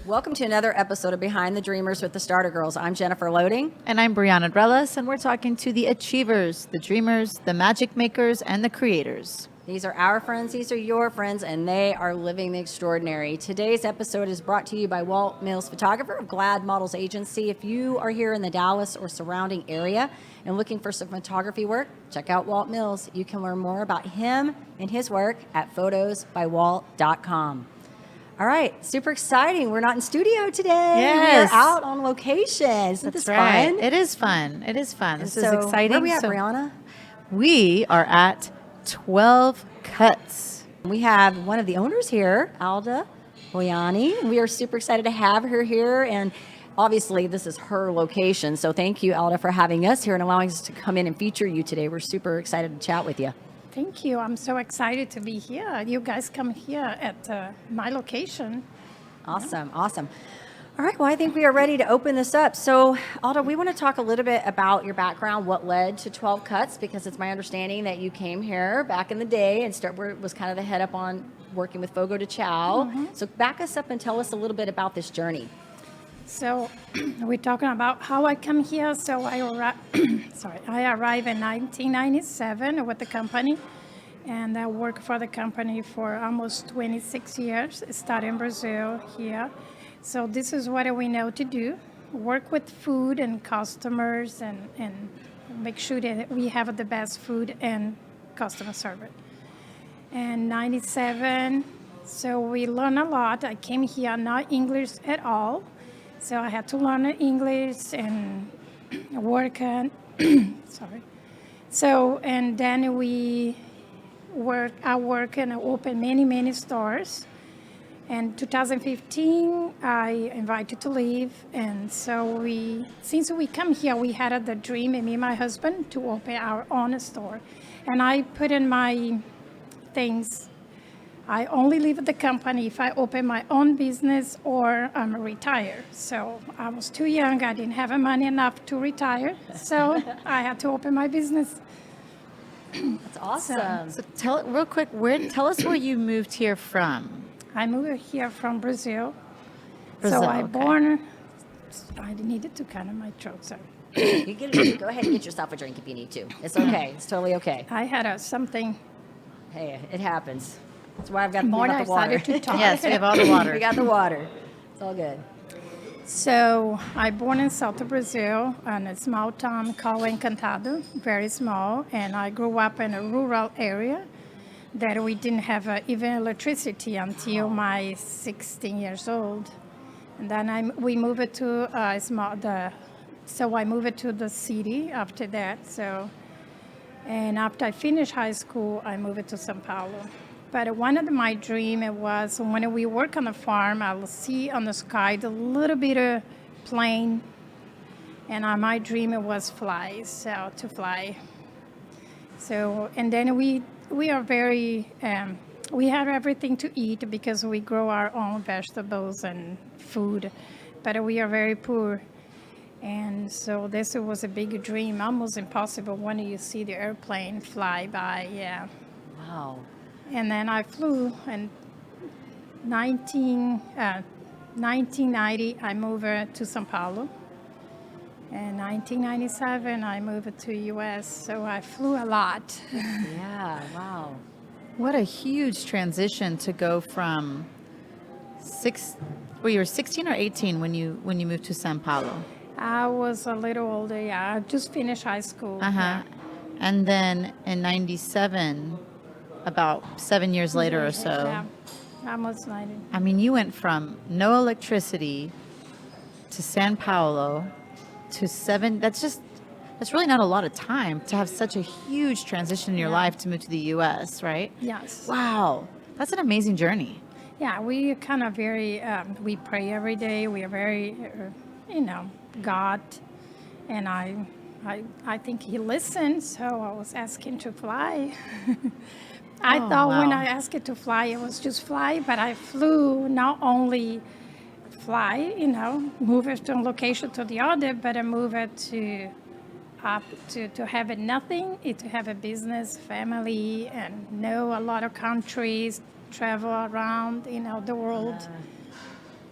Welcome to another episode of Behind the Dreamers with the Starter Girlz. I'm Jennifer Loading. And I'm Brianna Drelis, and we're talking to the achievers, the dreamers, the magic makers, and the creators. These are our friends, these are your friends, and they are living the extraordinary. Today's episode is brought to you by Walt Mills Photographer of Glad Models Agency. If you are here in the Dallas or surrounding area and looking for some photography work, check out Walt Mills. You can learn more about him and his work at photosbywalt.com. All right, super exciting. We're not in studio today. Yes. We're out on location. Isn't this right. fun? It is fun. It is fun. This is So, exciting. Where are we at, Brianna? We are at 12 Cuts. We have one of the owners here, Alda Boiani. We are super excited to have her here, and obviously this is her location. So thank you, Alda, for having us here and allowing us to come in and feature you today. We're super excited to chat with you. Thank you. I'm so excited to be here. You guys come here at my location. Awesome, awesome. All right, well, I think we are ready to open this up. So, Alda, we want to talk a little bit about your background, what led to 12 Cuts, because it's my understanding that you came here back in the day and was kind of the head up on working with Fogo de Chao. Mm-hmm. So back us up and tell us a little bit about this journey. So we're talking about how I come here. So I arrived in 1997 with the company, and I worked for the company for almost 26 years, started in Brazil here. So this is what we know to do, work with food and customers and make sure that we have the best food and customer service. And 97, so we learned a lot. I came here not English at all. So I had to learn English and work on, So, and then I work and open many stores. And 2015, I invited to leave. And so since we come here, we had the dream, me and my husband, to open our own store. And I put in my things, I only leave the company if I open my own business or I'm retired. So I was too young. I didn't have money enough to retire. So I had to open my business. That's awesome. So tell us where you moved here from. I moved here from Brazil. Brazil, so I okay. I needed to kind of my throat, sorry. Go ahead and get yourself a drink if you need to. It's okay. It's totally okay. I had something. Hey, it happens. That's why I've got the water. To talk. Yes, we have all the water. We got the water. It's all good. So I born in South Brazil in a small town called Encantado, very small, and I grew up in a rural area that we didn't have even electricity until my 16 years old. And then we moved to so I moved to the city after that. So, and after I finished high school, I moved to São Paulo. But one of my dreams was when we work on the farm, I'll see on the sky the little bit of plane, and my dream was to fly. So, and then we are very, we have everything to eat because we grow our own vegetables and food, but we are very poor. And so this was a big dream, almost impossible when you see the airplane fly by, yeah. Wow. And then I flew in 1990, I moved to São Paulo. In 1997, I moved to U.S., so I flew a lot. Yeah, wow. What a huge transition to go from you were 16 or 18 when you moved to São Paulo? I was a little older, yeah. I just finished high school. Uh-huh. Yeah. And then in 97, about 7 years later or so. Yeah, almost 90. I mean, you went from no electricity to São Paulo to 7. That's really not a lot of time to have such a huge transition in your life to move to the U.S., right? Yes. Wow. That's an amazing journey. Yeah, we kind of we pray every day. We are very, God. And I think he listened, so I was asking to fly. I thought when I asked it to fly, it was just fly, but I flew not only fly, move it from location to the other, but I move it to have it nothing, to have a business, family, and know a lot of countries, travel around, the world.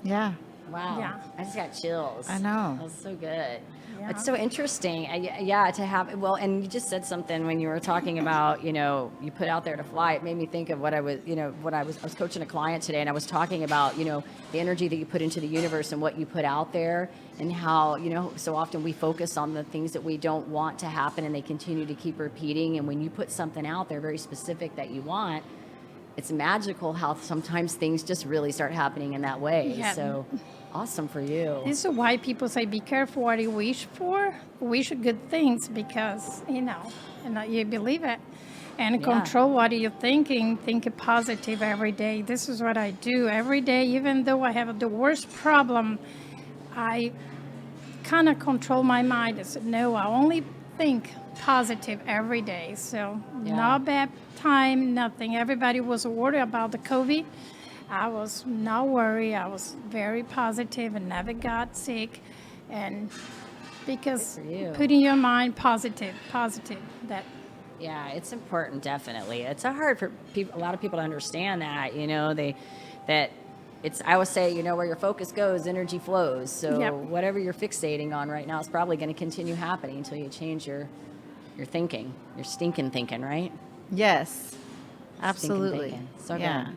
Yeah. Wow. Yeah. I just got chills. I know. That was so good. Yeah. It's so interesting. Yeah, to have, well, and you just said something when you were talking about, you put out there to fly. It made me think of what I was, I was coaching a client today, and I was talking about, the energy that you put into the universe and what you put out there, and how, so often we focus on the things that we don't want to happen, and they continue to keep repeating. And when you put something out there very specific that you want, it's magical how sometimes things just really start happening in that way. Yeah. So awesome for you. This is why people say be careful what you wish for. Wish good things because, you believe it. And Yeah. control what you're thinking. Think positive every day. This is what I do every day. Even though I have the worst problem, I kind of control my mind. I said, no, I only think positive every day. So Yeah. not bad time, nothing. Everybody was worried about the COVID. I was not worried. I was very positive and never got sick. And because Good for you. putting your mind positive, that Yeah, it's important, definitely. It's hard for people, a lot of people to understand that, I always say, where your focus goes, energy flows. So Yep. whatever you're fixating on right now is probably going to continue happening until you change your thinking, your stinking thinking, right? Yes, Stinking absolutely. thinking. So yeah. good.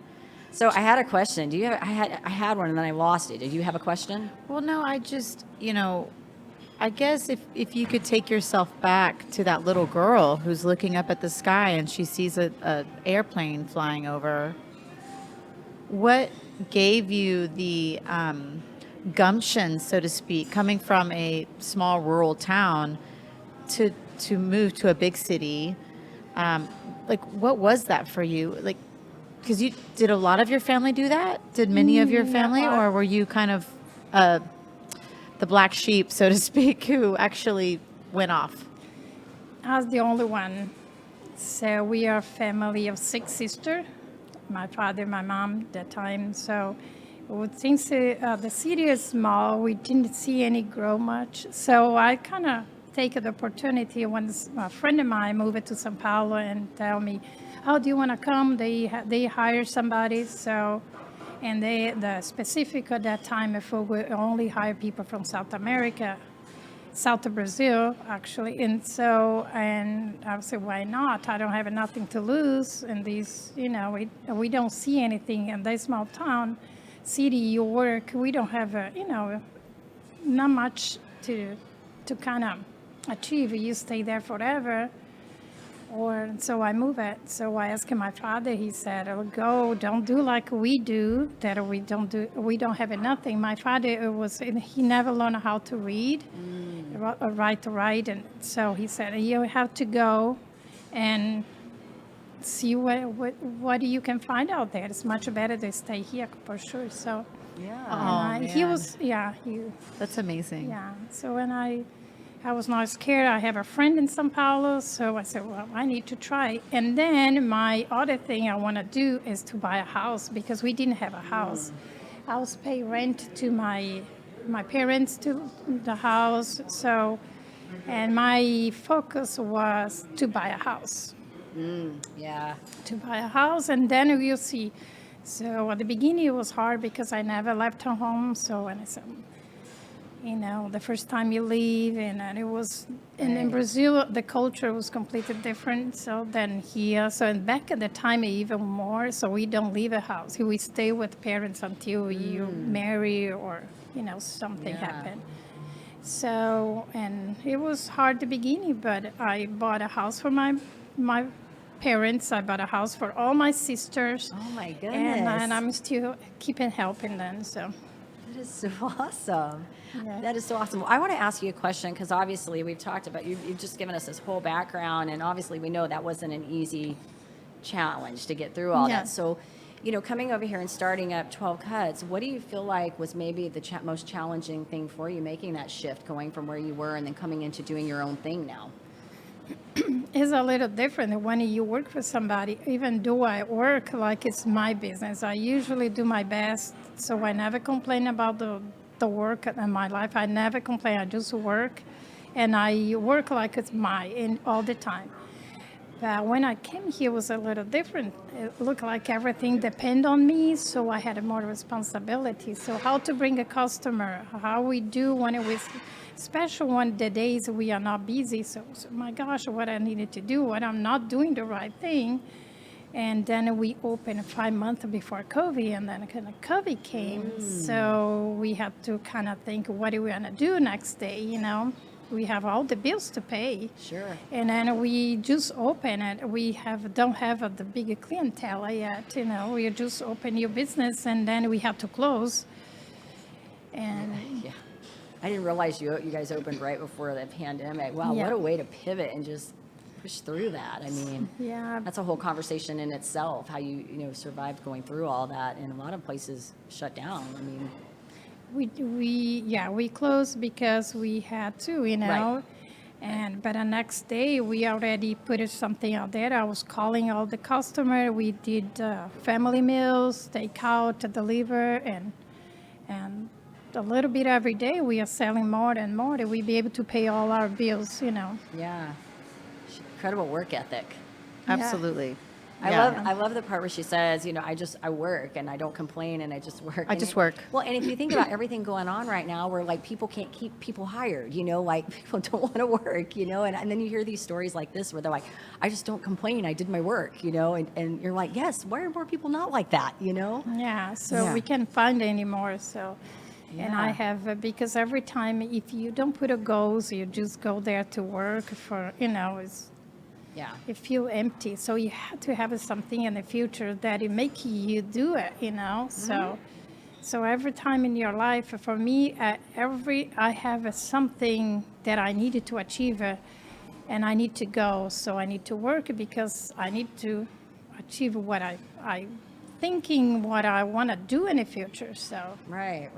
So I had a question. Do you have, I had one and then I lost it. Did you have a question? Well, no, I just, I guess if you could take yourself back to that little girl who's looking up at the sky and she sees a airplane flying over, what gave you the gumption, so to speak, coming from a small rural town to move to a big city? What was that for you? Because did a lot of your family do that? Did many of your family, No. or were you kind of the black sheep, so to speak, who actually went off? I was the only one. So we are a family of 6 sisters. My father, my mom at that time. So since the city is small, we didn't see any grow much. So I kind of take the opportunity when a friend of mine moved to Sao Paulo and tell me, "Oh, do you want to come?" They hire somebody. So, and the specific at that time, Fogo only hire people from South America, South of Brazil, actually. And I said, why not? I don't have nothing to lose. And these, we don't see anything in this small town, city, you work. We don't have, not much to kind of achieve. You stay there forever. So I move it. So I asked my father. He said, "Oh, go. Don't do like we do. That we don't have nothing." My father he never learned how to read, write, and so he said, "You have to go and see what you can find out there. It's much better to stay here for sure." So Yeah. he man. was That's amazing. yeah. So when I was not scared. I have a friend in Sao Paulo, so I said, well, I need to try. And then my other thing I want to do is to buy a house because we didn't have a house. I was paying rent to my parents to the house. So, and my focus was to buy a house. Yeah. To buy a house, and then we'll see. So at the beginning it was hard because I never left home. So when I said, the first time you leave, and it was, and in Brazil, the culture was completely different. So than here. So and back at the time, even more. So we don't leave a house. We stay with parents until you marry or, something happen. So, and it was hard at the beginning, but I bought a house for my parents. I bought a house for all my sisters. Oh my goodness. And I'm still keeping helping them. So. That is so awesome. Yeah. That is so awesome. Well, I want to ask you a question because obviously we've talked about, you've just given us this whole background, and obviously we know that wasn't an easy challenge to get through all Yeah. that. So, coming over here and starting up 12 Cuts, what do you feel like was maybe the most challenging thing for you, making that shift, going from where you were and then coming into doing your own thing now? It's a little different when you work for somebody. Even though I work like it's my business, I usually do my best. So I never complain about the work in my life. I never complain. I just work, and I work like it's mine all the time. But when I came here, it was a little different. It looked like everything depended on me, so I had more responsibility. So how to bring a customer, how we do when it was, especially when the days we are not busy. So my gosh, what I needed to do, what I'm not doing the right thing. And then we opened 5 months before COVID, and then kind of COVID came. So we had to kind of think, what are we gonna do next day, you know? We have all the bills to pay. Sure. And then we just open it. We don't have the big clientele yet, you know. We just open your business, and then we have to close. And Yeah. I didn't realize you guys opened right before the pandemic. Wow, Yeah. what a way to pivot and just push through that. I mean, yeah, that's a whole conversation in itself, how you survived going through all that, and a lot of places shut down. I mean, we closed because we had to, you know. Right. And but the next day we already put something out there. I was calling all the customer. We did family meals, take out, deliver, and a little bit every day. We are selling more and more. That we be able to pay all our bills, you know. yeah, incredible work ethic. Absolutely. I love the part where she says, I work and I don't complain and I just work. I just work. Well, and if you think about everything going on right now, where like people can't keep people hired, like people don't want to work, and then you hear these stories like this where they're like, I just don't complain, I did my work, and you're like, yes, why are more people not like that, Yeah, so Yeah. we can't find anymore. So, and I Yeah. have because every time if you don't put a goals, you just go there to work for Yeah. it feel empty. So you have to have something in the future that it make you do it. So every time in your life, for me, I have something that I needed to achieve, and I need to go. So I need to work because I need to achieve what I thinking what I want to do in the future. So Right.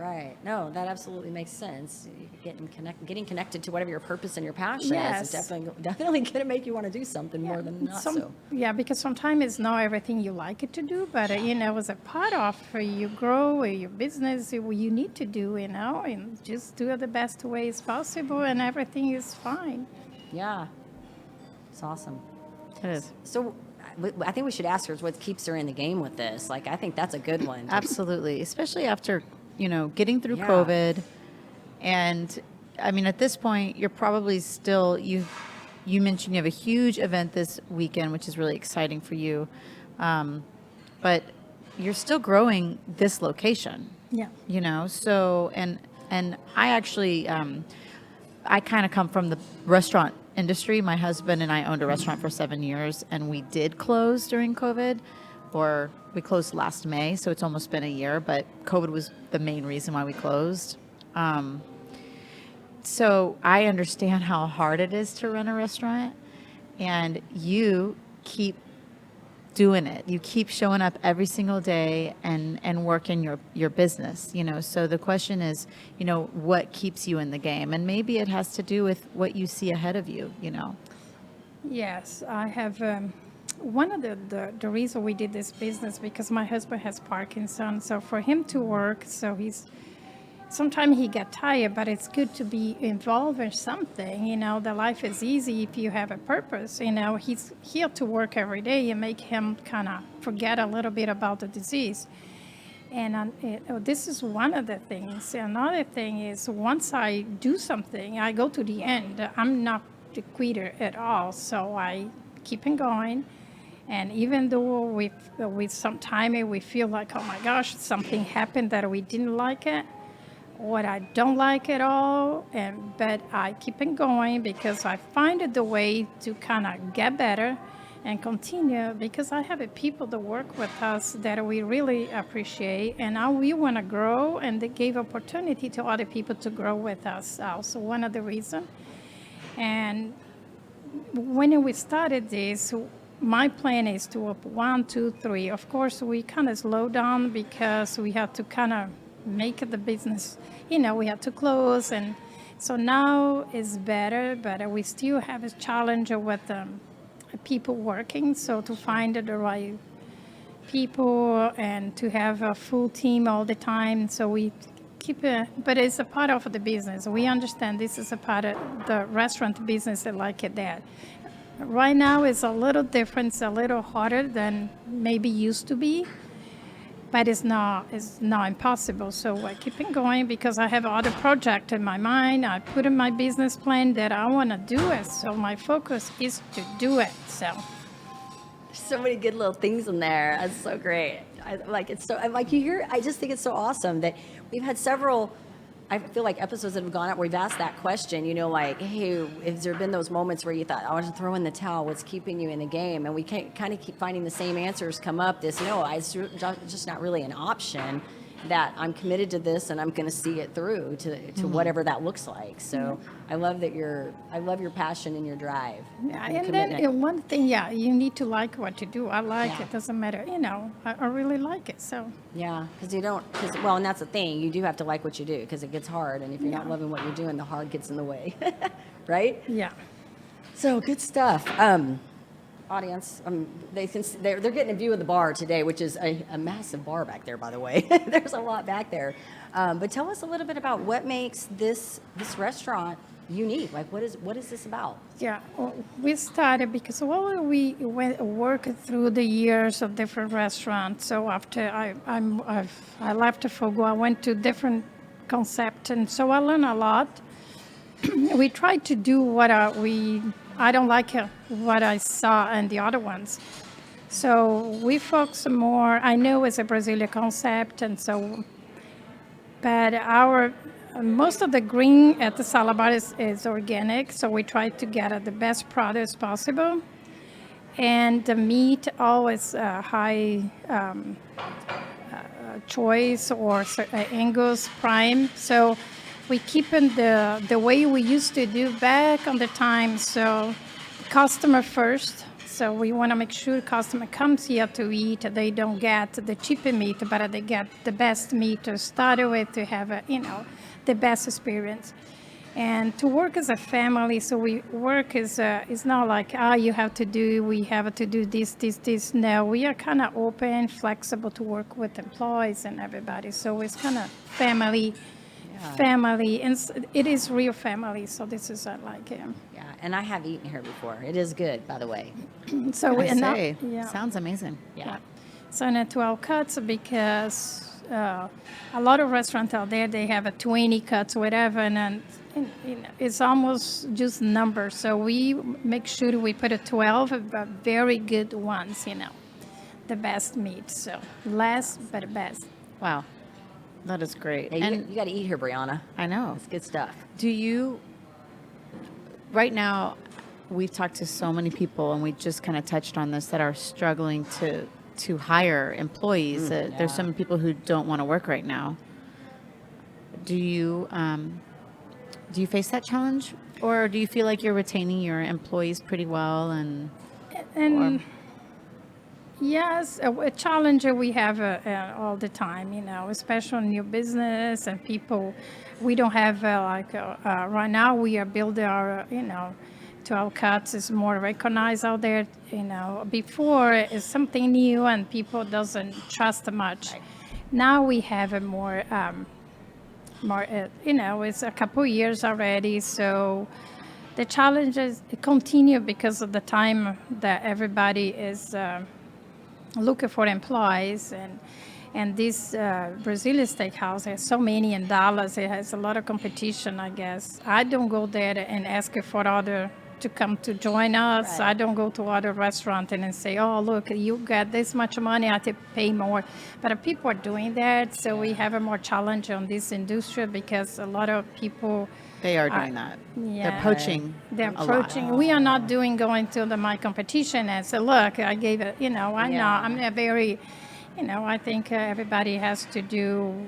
No, that absolutely makes sense. Getting connected to whatever your purpose and your passion Yes. is definitely going to make you want to do something more than not so. Yeah, because sometimes it's not everything you like it to do, but as a part of you grow your business, you need to do, and just do it the best way as possible, and everything is fine. Yeah. It's awesome. It is. So I think we should ask her what keeps her in the game with this. Like, I think that's a good one. Absolutely, especially after getting through Yeah. COVID, and I mean at this point you're probably still you mentioned you have a huge event this weekend, which is really exciting for you, but you're still growing this location. Yeah. So and I actually I kind of come from the restaurant industry. My husband and I owned a restaurant for 7 years, and we did close during COVID, or we closed last May, so it's almost been a year, but COVID was the main reason why we closed. So I understand how hard it is to run a restaurant, and you keep doing it. You keep showing up every single day and working your business, So the question is, what keeps you in the game? And maybe it has to do with what you see ahead of you, Yes, I have. One of the reason we did this business because my husband has Parkinson's, so for him to work, so sometimes he get tired, but it's good to be involved in something. The life is easy if you have a purpose. He's here to work every day and make him kind of forget a little bit about the disease. And this is one of the things. Another thing is once I do something, I go to the end. I'm not the quitter at all, so I keep on going. And even though with some time we feel like, oh my gosh, something happened that we didn't like it, what I don't like at all, but I keep on going because I find the way to kind of get better and continue because I have people that work with us that we really appreciate, and now we want to grow, and they gave opportunity to other people to grow with us also, one of the reasons. And when we started this, my plan is to open 1, 2, 3. Of course, we kind of slow down because we have to kind of make the business, we have to close, and so now it's better, but we still have a challenge with people working, so to find the right people and to have a full team all the time, so we keep it, but it's a part of the business. We understand this is a part of the restaurant business like that. Right now it's a little different, it's a little harder than maybe used to be, but it's not impossible. So I keep it going because I have other project in my mind. I put in my business plan that I want to do it. So my focus is to do it. So So many good little things in there. That's so great. I like it's so I like you hear. I just think it's so awesome that we've had several. I feel like episodes that have gone out where we've asked that question. You know, like, hey, has there been those moments where you thought, I want to throw in the towel? What's keeping you in the game? And we can't kind of keep finding the same answers come up. It's just not really an option. That I'm committed to this and I'm going to see it through to whatever that looks like. So I love your passion and your drive. yeah, and and then commitment. one thing, yeah, you need to like what you do. I like Yeah. it. Doesn't matter, I really like it. So Yeah, because and that's the thing. You do have to like what you do because it gets hard. And if you're not loving what you're doing, the hard gets in the way. Right? yeah. So good stuff. Audience, they're getting a view of the bar today, which is a massive bar back there, by the way. There's a lot back there. But tell us a little bit about what makes this restaurant unique. Like, what is this about? Yeah, well, we started because we went worked through the years of different restaurants. So after I left Fogo, I went to different concepts, and so I learned a lot. We tried to do what I don't like what I saw in the other ones. So we focus more. I know it's a Brazilian concept, and so, but our most of the green at the salad bar is organic. So we try to get the best products possible, and the meat always high choice or Angus prime. So we keep in the way we used to do back on the time. So customer first. So we want to make sure customer comes here to eat. They don't get the cheaper meat, but they get the best meat to start with to have the best experience. And to work as a family, so we work is not like we have to do this. No, we are kind of open, flexible to work with employees and everybody. So it's kind of family, and it is real family. So this is like Yeah, and I have eaten here before. It is good, by the way. so we Sounds amazing. Yeah. So in 12 cuts because a lot of restaurants out there they have a 20 cuts, whatever, and it's almost just numbers. So we make sure we put a 12 very good ones, the best meat. So less but best. Wow. That is great. Hey, And you got to eat here, Brianna. I know. It's good stuff. Do you, right now, we've talked to so many people, and we just kind of touched on this, that are struggling to hire employees. There's so many people who don't want to work right now. Do you face that challenge, or do you feel like you're retaining your employees pretty well? And yes, a challenge we have all the time, especially in new business and people. We don't have right now we are building our 12 cuts is more recognized out there. Before it's something new and people doesn't trust much. Right. Now we have a more it's a couple years already. So the challenges continue because of the time that everybody is looking for employees, and this Brazilian steakhouse has so many in Dallas. It has a lot of competition, I guess. I don't go there and ask for other to come to join us. Right. I don't go to other restaurants and say, oh, look, you got this much money, I have to pay more. But people are doing that, so we have a more challenge on this industry because a lot of people... They are doing that. Yeah. They're poaching. They're poaching. We are not going to my competition and say, look, I gave it, I'm a very, I think everybody has to do,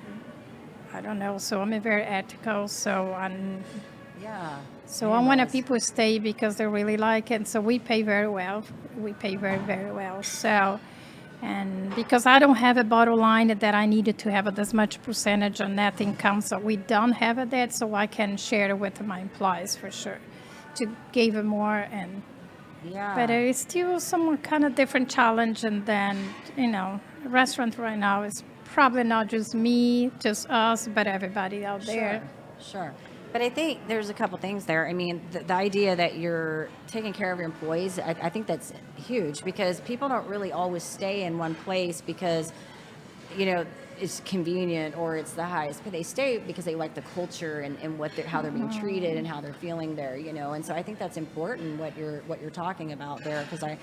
I don't know, so I'm a very ethical, so I'm... Yeah. So I want people stay because they really like it. So we pay very well. We pay very, very well. So, and because I don't have a bottom line that I needed to have this much percentage on net income, so we don't have that. So I can share it with my employees for sure, to give them more. And but it's still some kind of different challenge. And then restaurant right now is probably not just me, just us, but everybody out there. Sure. But I think there's a couple things there. I mean, the idea that you're taking care of your employees, I think that's huge, because people don't really always stay in one place because, you know, it's convenient or it's the highest, but they stay because they like the culture and how they're being treated and how they're feeling there, you know. And so I think that's important what you're talking about there, because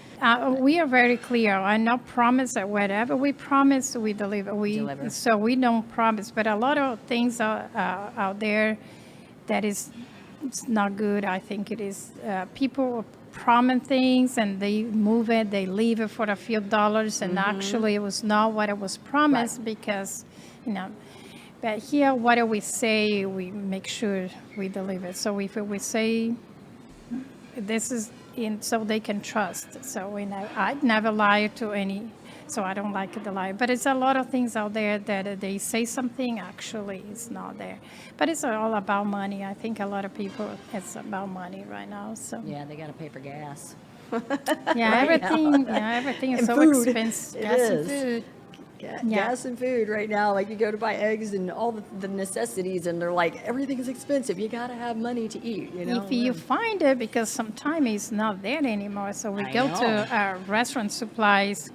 we are very clear. I not promise that whatever we promise, we deliver. Deliver. So we don't promise, but a lot of things are out there that is it's not good. I think it is people promise things and they move it, they leave it for a few dollars, and actually it was not what it was promised, because, you know. But here, what do we say? We make sure we deliver. So if we say this is in, so they can trust. So we know I'd never lie to any. So I don't like the lie. But it's a lot of things out there that they say something, actually it's not there. But it's all about money. I think a lot of people, it's about money right now. So yeah, they got to pay for gas. yeah, right everything is And so food. expensive. It Gas and is. food. Gas and food right now, like you go to buy eggs and all the necessities, and they're like, everything is expensive. You got to have money to eat, you know. If you find it, because sometimes it's not there anymore. So we I go know. to our restaurant supplies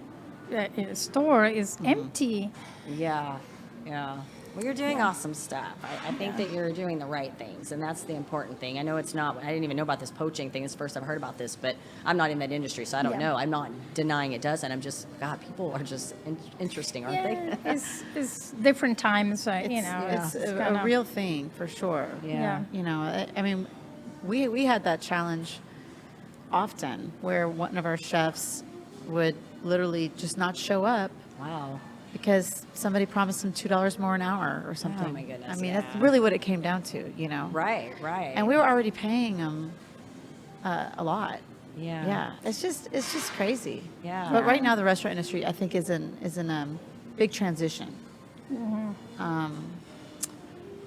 store is empty. Yeah. Well, you're doing awesome stuff. I think that you're doing the right things, and that's the important thing. I know it's not, I didn't even know about this poaching thing. It's the first I've heard about this, but I'm not in that industry, so I don't know. I'm not denying it doesn't. I'm just, God, people are just interesting, aren't Yeah, they? it's different times, you know. It's It's a kinda- real thing for sure. Yeah. You know, I mean, we had that challenge often where one of our chefs would literally just not show up Wow. because somebody promised him $2 more an hour or something. Oh, my goodness, I mean, yeah. that's really what it came down to, you know. Right. And we were already paying them a lot. Yeah. Yeah, it's just crazy. Yeah. But right now, the restaurant industry, I think, is in big transition.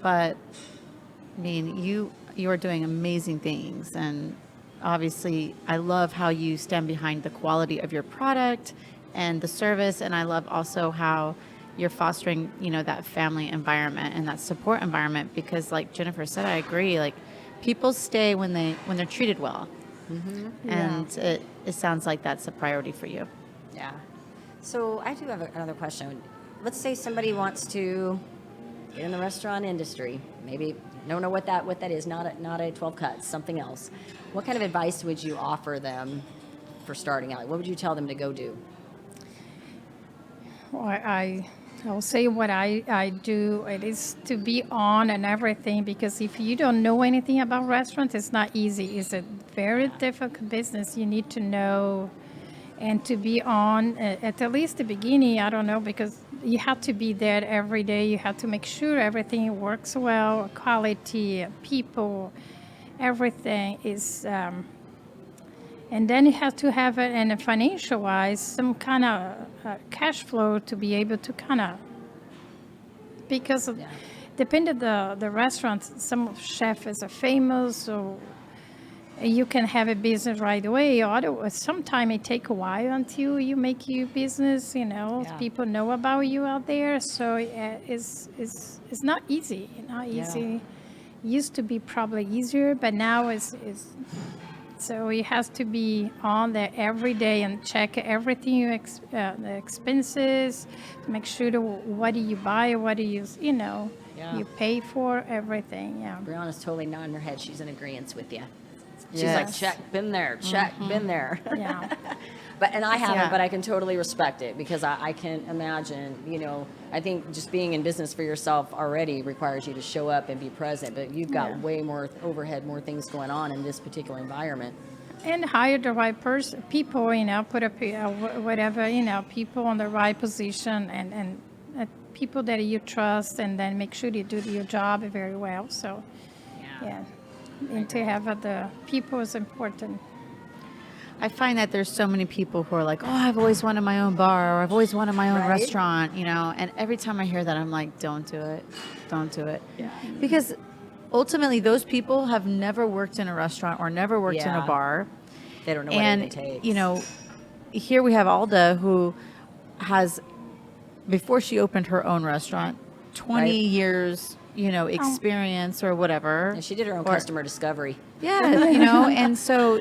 But I mean, you are doing amazing things, and obviously, I love how you stand behind the quality of your product and the service, and I love also how you're fostering, you know, that family environment and that support environment, because, like Jennifer said, I agree. Like, people stay when they're treated well. And it sounds like that's a priority for you. Yeah. So I do have another question. Let's say somebody wants to get in the restaurant industry. Maybe don't know what that is. Not a 12 Cuts, something else. What kind of advice would you offer them for starting out? What would you tell them to go do? Well, I'll say what I do. It is to be on and everything, because if you don't know anything about restaurants, it's not easy. It's a very difficult business. You need to know and to be on at least the beginning. I don't know, because you have to be there every day. You have to make sure everything works well, quality, people, everything is. And then you have to have it, and financial wise, some kind of cash flow to be able to kind of, because of, depending the restaurant, some chef is a famous, so you can have a business right away. Otherwise, sometimes it take a while until you make your business. You know, people know about you out there, so it's not easy. Not easy. Used to be probably easier, but now it's so it has to be on there every day and check everything, the expenses, make sure what do you buy, what do you you pay for, everything. Yeah. Brianna's totally nodding her head. She's in agreement with you. She's Yes. like, check, been there, check, been there. Yeah. And I haven't, Yeah. but I can totally respect it, because I can imagine, you know, I think just being in business for yourself already requires you to show up and be present, but you've got way more overhead, more things going on in this particular environment. And hire the right people, put whatever, people on the right position, and people that you trust, and then make sure you do your job very well. So, and to have the people is important. I find that there's so many people who are like, oh, I've always wanted my own bar, or I've always wanted my own Right. restaurant, and every time I hear that, I'm like, don't do it. Because ultimately, those people have never worked in a restaurant or never worked in Yeah. a bar. They don't know And, what it takes. here we have Alda, who has, before she opened her own restaurant, 20 Right. years experience or whatever. And she did her own Or- customer discovery. Yeah, and so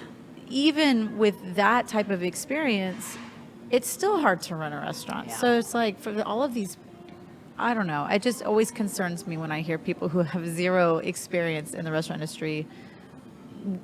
even with that type of experience, it's still hard to run a restaurant. Yeah. So it's like all of these, I don't know. It just always concerns me when I hear people who have zero experience in the restaurant industry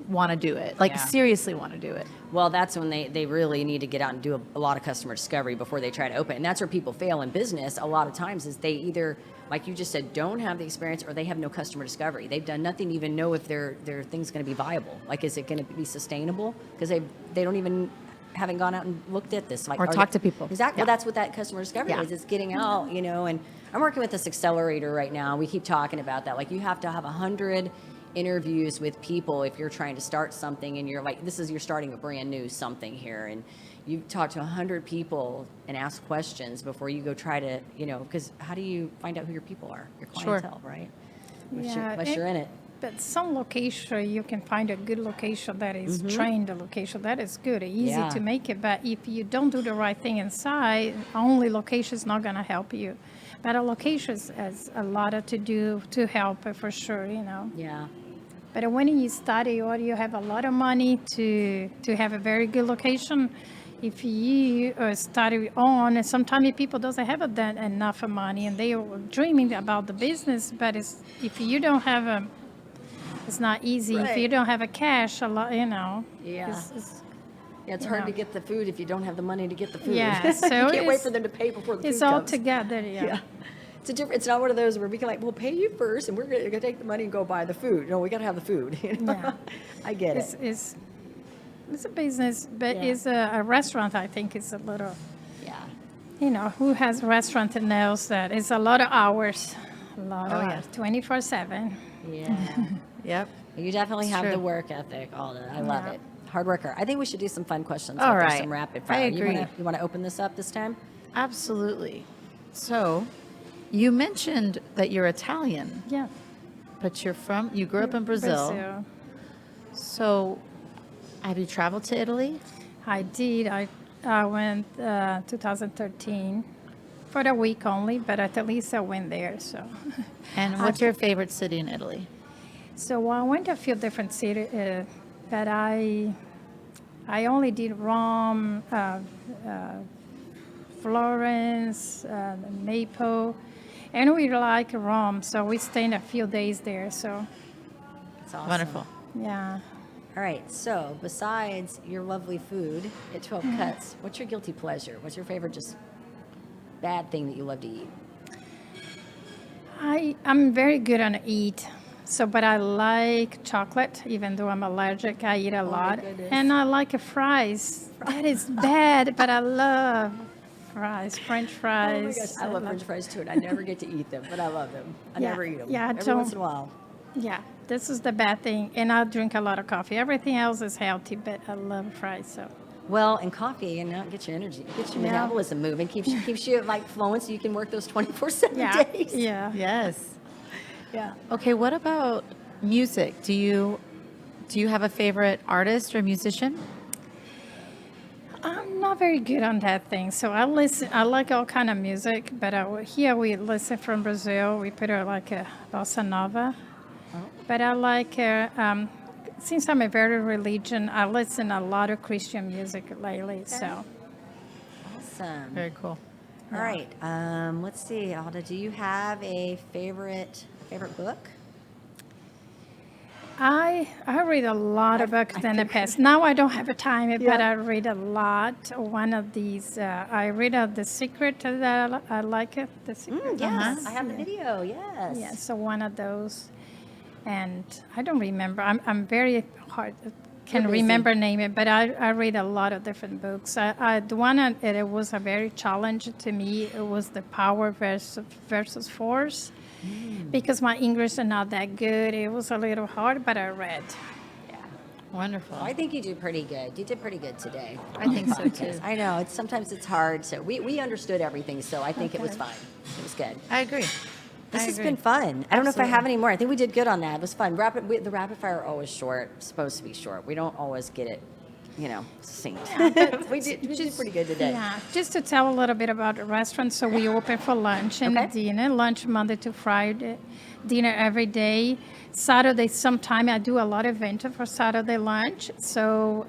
want to do it. Like, Yeah. seriously want to do it. Well, that's when they really need to get out and do a lot of customer discovery before they try to open. And that's where people fail in business a lot of times is they either, like you just said, don't have the experience or they have no customer discovery. They've done nothing to even know if their thing's going to be viable. Like, is it going to be sustainable? Because they don't even haven't gone out and looked at this. Like, Or are talk they- to people. Exactly. Yeah. Well, that's what that customer discovery Yeah. is. It's getting out, and I'm working with this accelerator right now. We keep talking about that. Like, you have to have 100 interviews with people if you're trying to start something and you're like, you're starting a brand new something here, and you talk to 100 people and ask questions before you go try to, because how do you find out who your people are, your Sure. clientele, right? Yeah, Unless you're in it. But some location, you can find a good location that is trained location. That is good, easy Yeah. to make it. But if you don't do the right thing inside, only location is not going to help you. But a location has a lot to do to help for sure, Yeah. But when you study or you have a lot of money to have a very good location, if you study on, sometimes people doesn't have that enough money and they are dreaming about the business, but if you don't have it's not easy. If you Right. don't have a cash, a lot, Yeah. it's- Yeah, it's hard to get the food if you don't have the money to get the food. Yeah, so you can't wait it's- for them to pay before the it's food all comes. together, yeah. It's not one of those where we can we'll pay you first and we're going to take the money and go buy the food. No, we got to have the food. Yeah. I get It's, it. it's a business, but Yeah. it's a restaurant, I think it's a little, Yeah. who has restaurant and knows that it's a lot of hours, a lot of yeah. hours, 24/7. Yeah. Yep. You definitely It's have true. the work ethic, Alda. I love Yeah. it. Hard worker. I think we should do some fun questions. All like there's right. Some rapid I fire. agree. You want to open this up this time? Absolutely. So, you mentioned that you're Italian, Yeah. but you grew up in Brazil. So, have you traveled to Italy? I did. I went 2013 for a week only, but at least I went there. So, And what's your favorite city in Italy? so I went to a few different cities, but I only did Rome, Florence, Naples, and we like Rome, so we stayed a few days there. So, It's awesome. Wonderful. yeah. All right. So, besides your lovely food at 12 Cuts, what's your guilty pleasure? What's your favorite just bad thing that you love to eat? I'm very good on eat. So, but I like chocolate, even though I'm allergic. I eat a lot, goodness. and I like fries. That is bad, but I love fries, French Oh my fries. gosh, I love French fries too, and I never get to eat them, but I love them. I Yeah, never eat them. yeah, I Every once don't- in a while. Yeah, this is the bad thing. And I drink a lot of coffee. Everything else is healthy, but I love fries. So, Well, and coffee, and that gets your energy, gets your Yeah. metabolism moving, keeps you flowing, so you can work those 24/7 yeah, days. yeah. Yes. Yeah. Okay, what about music? Do you have a favorite artist or musician? I'm not very good on that thing. So I listen. I like all kind of music, but here we listen from Brazil. We put like a bossa nova. But I like. Since I'm a very religion, I listen a lot of Christian music lately. So Awesome. Very cool. All right. Let's see, Alda. Do you have a favorite book? I read a lot of books in the past. Now I don't have the time, but Yeah. I read a lot. One of these, I read The Secret that I like it. The Secret. Yes, I have the video. Yes. Yeah, so one of those. And I don't remember. I'm very hard. Can You're busy. remember name it, but I read a lot of different books. The one that it was a very challenge to me. It was the Power versus Force, because my English is not that good. It was a little hard, but I read. Wonderful. I think you do pretty good. You did pretty good today. I think so too. Yes, I know. Sometimes it's hard. So we understood everything. So I think it was Okay. fine. It was good. I agree. This I has agree. been fun. I don't know if I have Absolutely. any more. I think we did good on that. It was fun. The rapid fire are always short. It's supposed to be short. We don't always get it succinct. We did pretty good today. Yeah, just to tell a little bit about the restaurant. So we open for lunch and Okay. dinner. Lunch Monday to Friday, dinner every day. Saturday, sometime I do a lot of event for Saturday lunch. So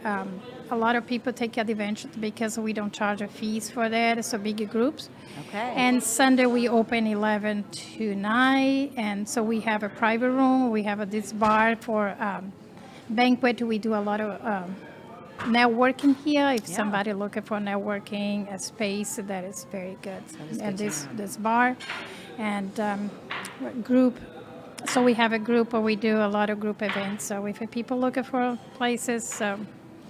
a lot of people take advantage because we don't charge a fees for that. So big groups. Okay. And Sunday we open 11 to 9, and so we have a private room. We have this bar for banquet. We do a lot of networking here. If somebody looking for networking, a space that is very good. And this bar and group. So we have a group where we do a lot of group events. So if people looking for places,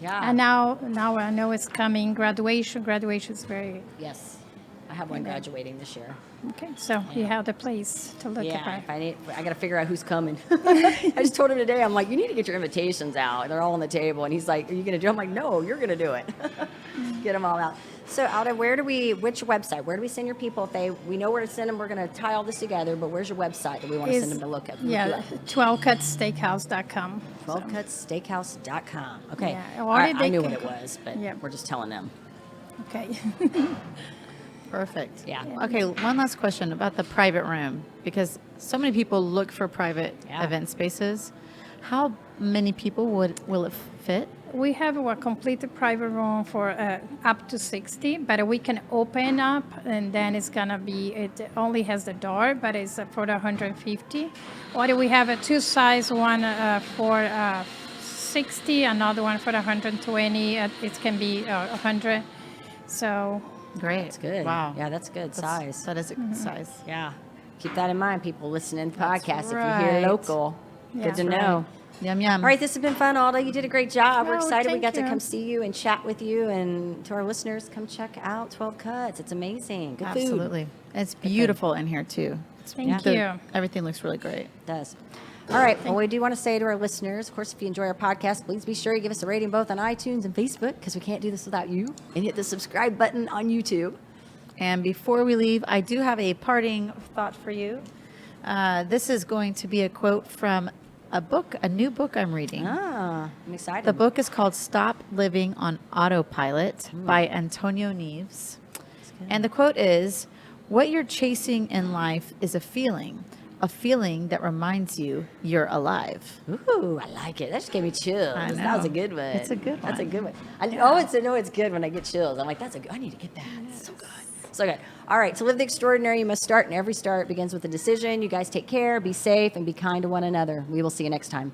Yeah. and now I know it's coming. Graduation is very Yes. I have one graduating this year. okay. So you have the place to look Yeah, at. I got to figure out who's coming. I just told him today, I'm like, you need to get your invitations out. They're all on the table. And he's like, are you going to do it? I'm like, no, you're going to do it. Get them all out. So, Alda, which website? Where do we send your people? We know where to send them. We're going to tie all this together, but where's your website that we want to send them to look at? Yeah, 12cutssteakhouse.com. 12cutssteakhouse.com. Okay. Yeah, or I they knew can what it co- was, but Yeah. we're just telling them. Okay. Perfect. Yeah. Okay, one last question about the private room, because so many people look for private Yeah. event spaces. How many people will it fit? We have a complete private room for up to 60, but we can open up, and then it's gonna be. It only has the door, but it's for the 150. Or we have a two size one for 60, another one for the 120. It can be 100. So Great. That's good. Wow. Yeah, that's good size. That is a good size. Yeah. Keep that in mind, people listening to the That's podcast. If you're right. here local, Yeah. good to That's know. Yum, yum. All right, this has been fun, Alda. You did a great job. We're Oh, excited we thank got to you. come see you and chat with you. And to our listeners, come check out 12 Cuts. It's amazing. Good food. Absolutely. It's beautiful in here, too. thank The- you. Everything looks really great. It does. All right. Well, we do want to say to our listeners, of course, if you enjoy our podcast, please be sure you give us a rating both on iTunes and Facebook, because we can't do this without you. And hit the subscribe button on YouTube. And before we leave, I do have a parting thought for you. This is going to be a quote from a new book I'm reading. Ah, I'm excited. The book is called Stop Living on Autopilot by Antonio Neves. And the quote is, "What you're chasing in life is a feeling that reminds you you're alive." Ooh, I like it. That just gave me chills. I That was a know. good one. It's a good That's a one. good one. I always know it's good when I get chills. I'm like, I need to get that. It's so good. So good. All right. To live the extraordinary, you must start, and every start begins with a decision. You guys take care, be safe, and be kind to one another. We will see you next time.